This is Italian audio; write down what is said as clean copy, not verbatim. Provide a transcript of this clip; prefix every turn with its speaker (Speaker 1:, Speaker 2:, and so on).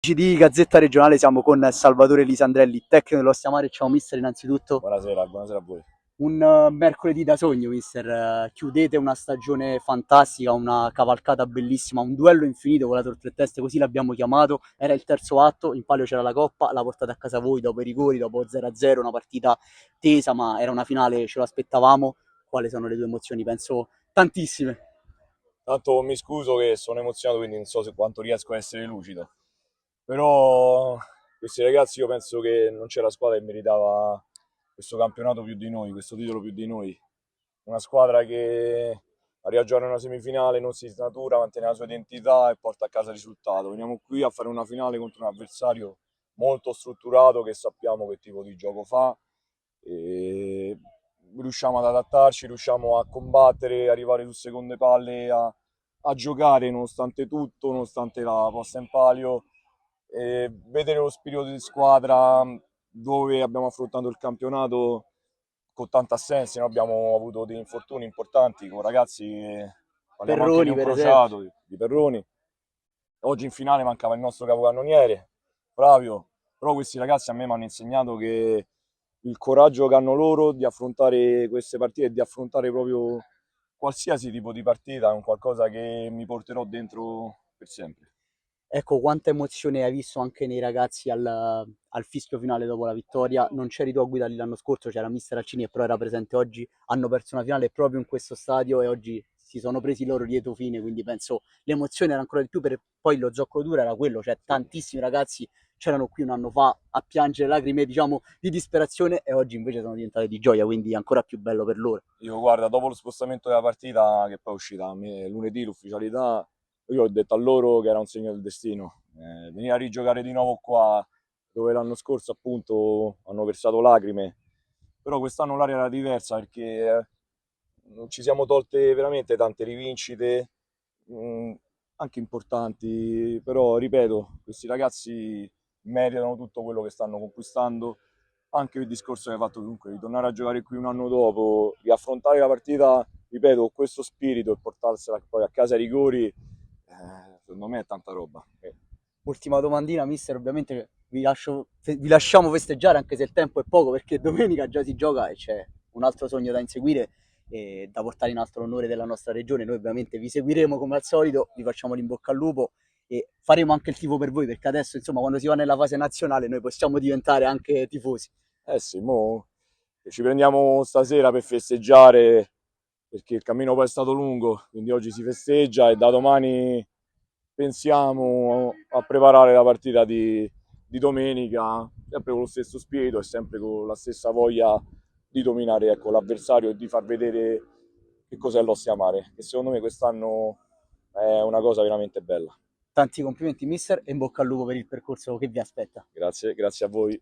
Speaker 1: Di Gazzetta Regionale siamo con Salvatore Lisandrelli, tecnico dell'Ostia Mare. Ciao mister, innanzitutto
Speaker 2: Buonasera, buonasera a voi.
Speaker 1: un mercoledì da sogno mister. Chiudete una stagione fantastica, una cavalcata bellissima, un duello infinito con la Tor Tre Teste, così l'abbiamo chiamato. Era il terzo atto, in palio c'era la Coppa, la portate a casa voi dopo i rigori, dopo 0-0, una partita tesa, ma era una finale, ce lo aspettavamo. Quali sono le tue emozioni? Penso tantissime.
Speaker 2: Tanto mi scuso che sono emozionato, quindi non so se quanto riesco a essere lucido. Però questi ragazzi io penso che non c'era squadra che meritava questo campionato più di noi, questo titolo più di noi. Una squadra che arriva a giocare una semifinale, non si snatura, mantiene la sua identità e porta a casa il risultato. Veniamo qui a fare una finale contro un avversario molto strutturato che sappiamo che tipo di gioco fa e riusciamo ad adattarci, riusciamo a combattere, arrivare su seconde palle, a giocare nonostante tutto, nonostante la posta in palio, e vedere lo spirito di squadra dove abbiamo affrontato il campionato con tanta assenza, noi abbiamo avuto degli infortuni importanti con ragazzi, parliamo anche di
Speaker 1: Perroni,
Speaker 2: un
Speaker 1: per esempio.
Speaker 2: crociato, di Perroni. Oggi in finale mancava il nostro capocannoniere, Flavio, però questi ragazzi a me mi hanno insegnato che il coraggio che hanno loro di affrontare queste partite e di affrontare proprio qualsiasi tipo di partita è un qualcosa che mi porterò dentro per sempre.
Speaker 1: Ecco, quanta emozione hai visto anche nei ragazzi al fischio finale dopo la vittoria. Non c'eri tu a guidarli l'anno scorso, c'era mister Alcini che però era presente oggi. Hanno perso una finale proprio in questo stadio e oggi si sono presi il loro lieto fine, quindi penso l'emozione era ancora di più, per poi lo zoccolo duro era quello, cioè
Speaker 2: Sì.
Speaker 1: tantissimi ragazzi c'erano qui un anno fa a piangere lacrime, diciamo, di disperazione e oggi invece sono diventate di gioia, quindi ancora più bello per loro.
Speaker 2: Io guarda, dopo lo spostamento della partita, che poi è uscita a me lunedì l'ufficialità, io ho detto a loro che era un segno del destino. Venire a rigiocare di nuovo qua, dove l'anno scorso appunto hanno versato lacrime, però quest'anno l'aria era diversa perché ci siamo tolte veramente tante rivincite, mh, anche importanti, però ripeto, questi ragazzi meritano tutto quello che stanno conquistando. Anche il discorso che hai fatto comunque di tornare a giocare qui un anno dopo, di affrontare la partita, ripeto, con questo spirito e portarsela poi a casa ai rigori, secondo me è tanta roba.
Speaker 1: Ultima domandina, mister, ovviamente vi lasciamo festeggiare anche se il tempo è poco perché domenica già si gioca e c'è un altro sogno da inseguire e da portare in alto l'onore della nostra regione. Noi ovviamente vi seguiremo come al solito, vi facciamo l'in bocca al lupo e faremo anche il tifo per voi perché adesso insomma quando si va nella fase nazionale noi possiamo diventare anche tifosi.
Speaker 2: Eh sì, mo ci prendiamo stasera per festeggiare perché il cammino poi è stato lungo, quindi oggi si festeggia e da domani pensiamo a preparare la partita di domenica, sempre con lo stesso spirito e sempre con la stessa voglia di dominare, ecco, l'avversario e di far vedere che cos'è l'Ostia Mare, che secondo me quest'anno è una cosa veramente bella.
Speaker 1: Tanti complimenti mister e in bocca al lupo per il percorso che vi aspetta.
Speaker 2: Grazie, grazie a voi.